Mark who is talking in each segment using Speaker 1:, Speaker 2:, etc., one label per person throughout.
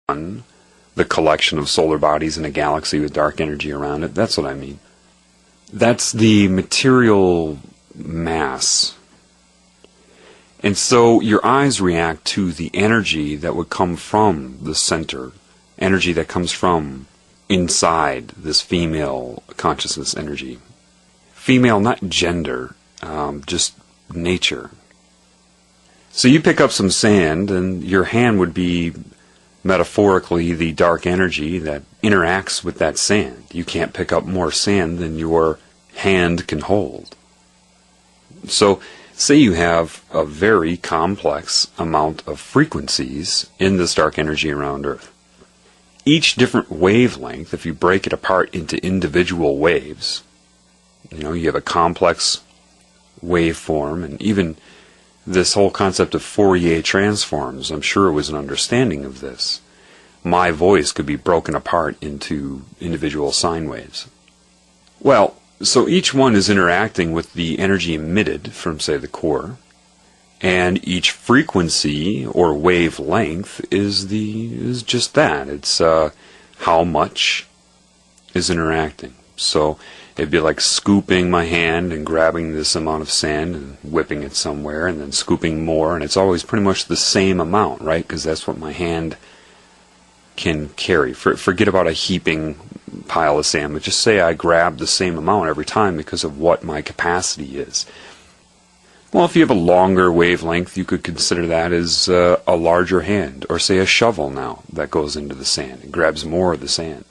Speaker 1: the collection of solar bodies in a galaxy with dark energy around it. That's what I mean. That's the material mass. And so your eyes react to the energy that would come from the center, energy that comes from inside this female consciousness energy. Female, not gender, just nature. So you pick up some sand, and your hand would be metaphorically the dark energy that interacts with that sand. You can't pick up more sand than your hand can hold. So say you have a very complex amount of frequencies in this dark energy around Earth. Each different wavelength, if you break it apart into individual waves, you have a complex waveform, and even this whole concept of Fourier transforms, I'm sure it was an understanding of this. My voice could be broken apart into individual sine waves. Well, so each one is interacting with the energy emitted from, say, the core, and each frequency or wavelength is just that. It's how much is interacting. So it'd be like scooping my hand and grabbing this amount of sand and whipping it somewhere, and then scooping more, and it's always pretty much the same amount, right? Because that's what my hand can carry. Forget about a heaping pile of sand, but just say I grab the same amount every time because of what my capacity is. Well, if you have a longer wavelength, you could consider that as a larger hand, or say a shovel now that goes into the sand and grabs more of the sand.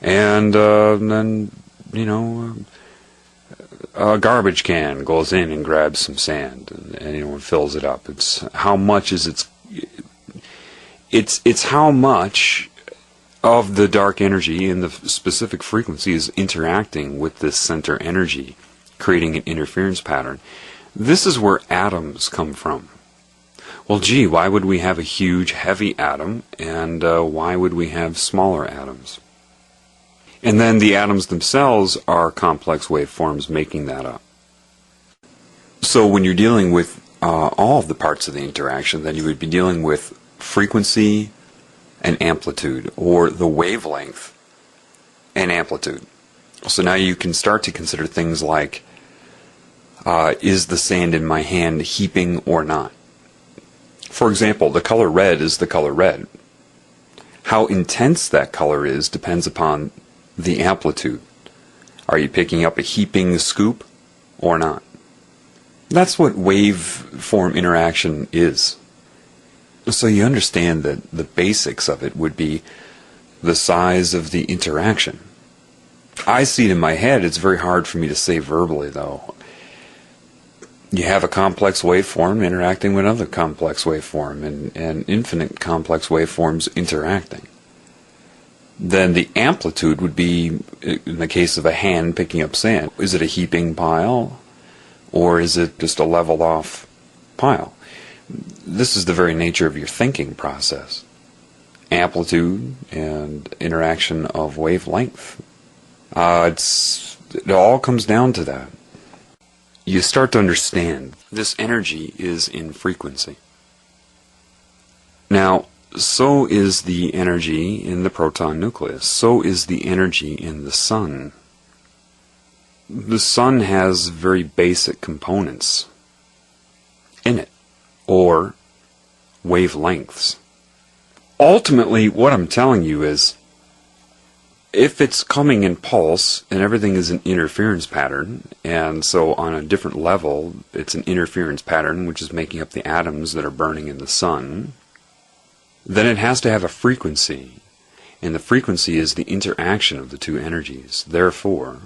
Speaker 1: And then, a garbage can goes in and grabs some sand, and fills it up. It's how much is it's how much of the dark energy in the specific frequency is interacting with this center energy, creating an interference pattern. This is where atoms come from. Well, gee, why would we have a huge, heavy atom, and why would we have smaller atoms? And then the atoms themselves are complex waveforms making that up. So when you're dealing with all of the parts of the interaction, then you would be dealing with frequency and amplitude, or the wavelength and amplitude. So now you can start to consider things like, is the sand in my hand heaping or not? For example, the color red is the color red. How intense that color is depends upon the amplitude. Are you picking up a heaping scoop or not? That's what waveform interaction is. So you understand that the basics of it would be the size of the interaction. I see it in my head. It's very hard for me to say verbally, though. You have a complex waveform interacting with another complex waveform, and infinite complex waveforms interacting. Then the amplitude would be, in the case of a hand picking up sand, is it a heaping pile, or is it just a leveled off pile? This is the very nature of your thinking process. Amplitude and interaction of wavelength. It all comes down to that. You start to understand this energy is in frequency. Now, so is the energy in the proton nucleus. So is the energy in the sun. The sun has very basic components in it, or wavelengths. Ultimately, what I'm telling you is, if it's coming in pulse and everything is an interference pattern, and so on a different level it's an interference pattern which is making up the atoms that are burning in the sun, then it has to have a frequency, and the frequency is the interaction of the two energies. Therefore,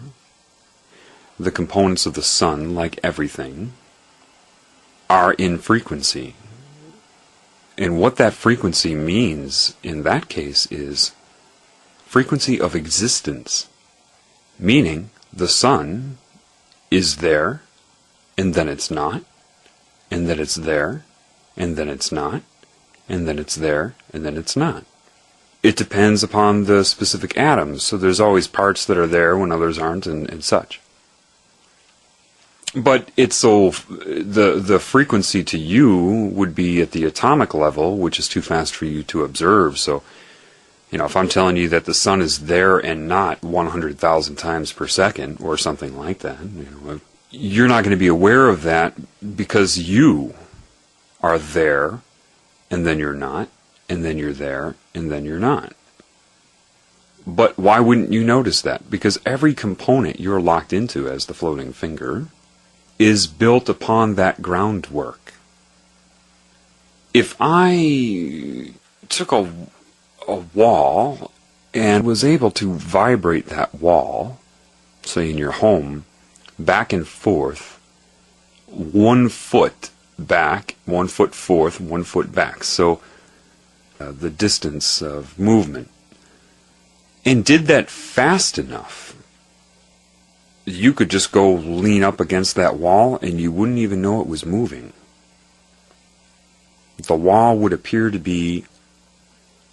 Speaker 1: the components of the sun, like everything, are in frequency. And what that frequency means in that case is frequency of existence, meaning the sun is there, and then it's not, and then it's there, and then it's not, and then it's there, and then it's not. It depends upon the specific atoms, so there's always parts that are there when others aren't, and such. But it's so the frequency to you would be at the atomic level, which is too fast for you to observe. So, if I'm telling you that the sun is there and not 100,000 times per second or something like that, you're not going to be aware of that because you are there and then you're not, and then you're there and then you're not. But why wouldn't you notice that? Because every component you're locked into as the floating finger is built upon that groundwork. If I took a wall and was able to vibrate that wall, say in your home, back and forth, 1 foot back, 1 foot forth, 1 foot back, so the distance of movement, and did that fast enough, you could just go lean up against that wall and you wouldn't even know it was moving. The wall would appear to be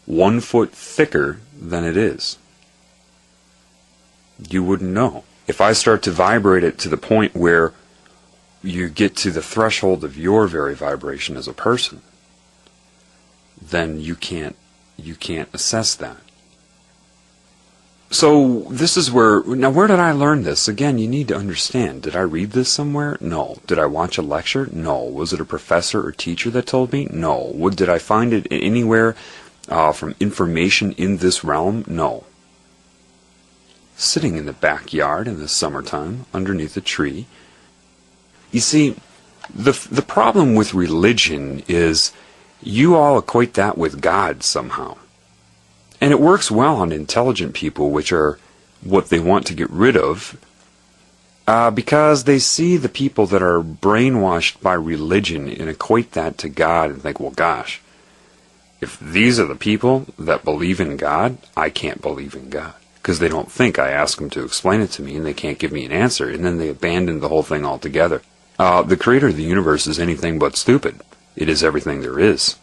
Speaker 1: 1 foot thicker than it is. You wouldn't know. If I start to vibrate it to the point where you get to the threshold of your very vibration as a person, then you can't assess that. So this is where did I learn this? Again, you need to understand. Did I read this somewhere? No. Did I watch a lecture? No. Was it a professor or teacher that told me? No. Did I find it anywhere from information in this realm? No. Sitting in the backyard in the summertime underneath a tree. You see, the problem with religion is you all equate that with God somehow. And it works well on intelligent people, which are what they want to get rid of, because they see the people that are brainwashed by religion and equate that to God and think, well, gosh, if these are the people that believe in God, I can't believe in God. Because they don't think I ask them to explain it to me and they can't give me an answer, and then they abandon the whole thing altogether. The creator of the universe is anything but stupid. It is everything there is.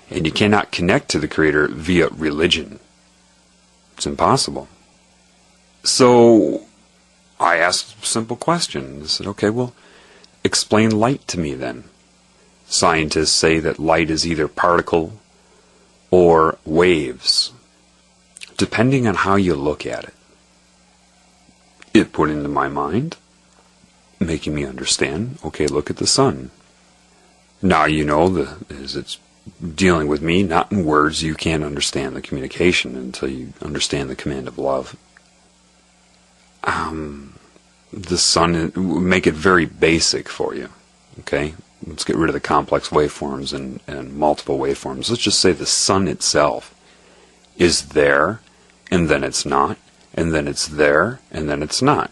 Speaker 1: And you cannot connect to the creator via religion. It's impossible. So I asked a simple question. I said, okay, well, explain light to me then. Scientists say that light is either particle or waves, depending on how you look at it. It put into my mind, making me understand, okay, look at the sun. Now you know, as it's dealing with me, not in words, you can't understand the communication until you understand the command of love. The sun, make it very basic for you, okay? Let's get rid of the complex waveforms and multiple waveforms. Let's just say the sun itself is there, and then it's not, and then it's there, and then it's not,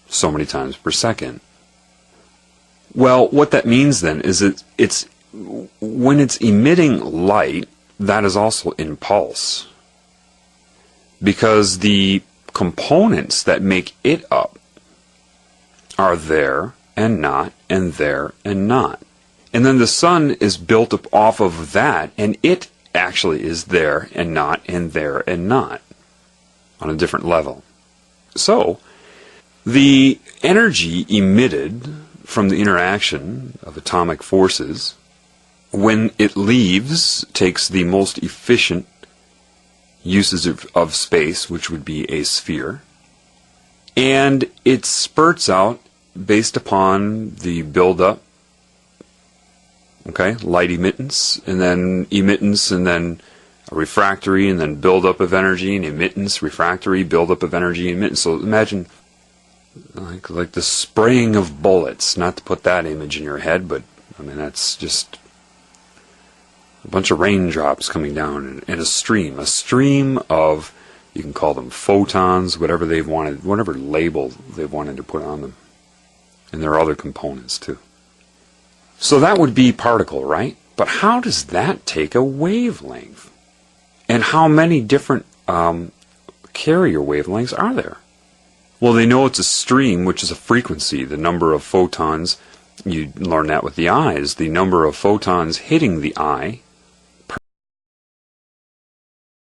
Speaker 1: so many times per second. Well, what that means then is it's when it's emitting light, that is also in pulse. Because the components that make it up are there and not, and there and not. And then the sun is built up off of that, and it actually is there and not, and there and not, on a different level. So, the energy emitted from the interaction of atomic forces, when it leaves, takes the most efficient uses of space, which would be a sphere, and it spurts out based upon the buildup, okay, light emittance, and then emittance, and then a refractory, and then buildup of energy, and emittance, refractory, buildup of energy, emittance. So imagine like the spraying of bullets, not to put that image in your head, but I mean, that's just a bunch of raindrops coming down and a stream of, you can call them photons, whatever they've wanted, whatever label they've wanted to put on them. And there are other components too. So that would be particle, right? But how does that take a wavelength? And how many different carrier wavelengths are there? Well, they know it's a stream, which is a frequency, the number of photons. You learn that with the eyes. The number of photons hitting the eye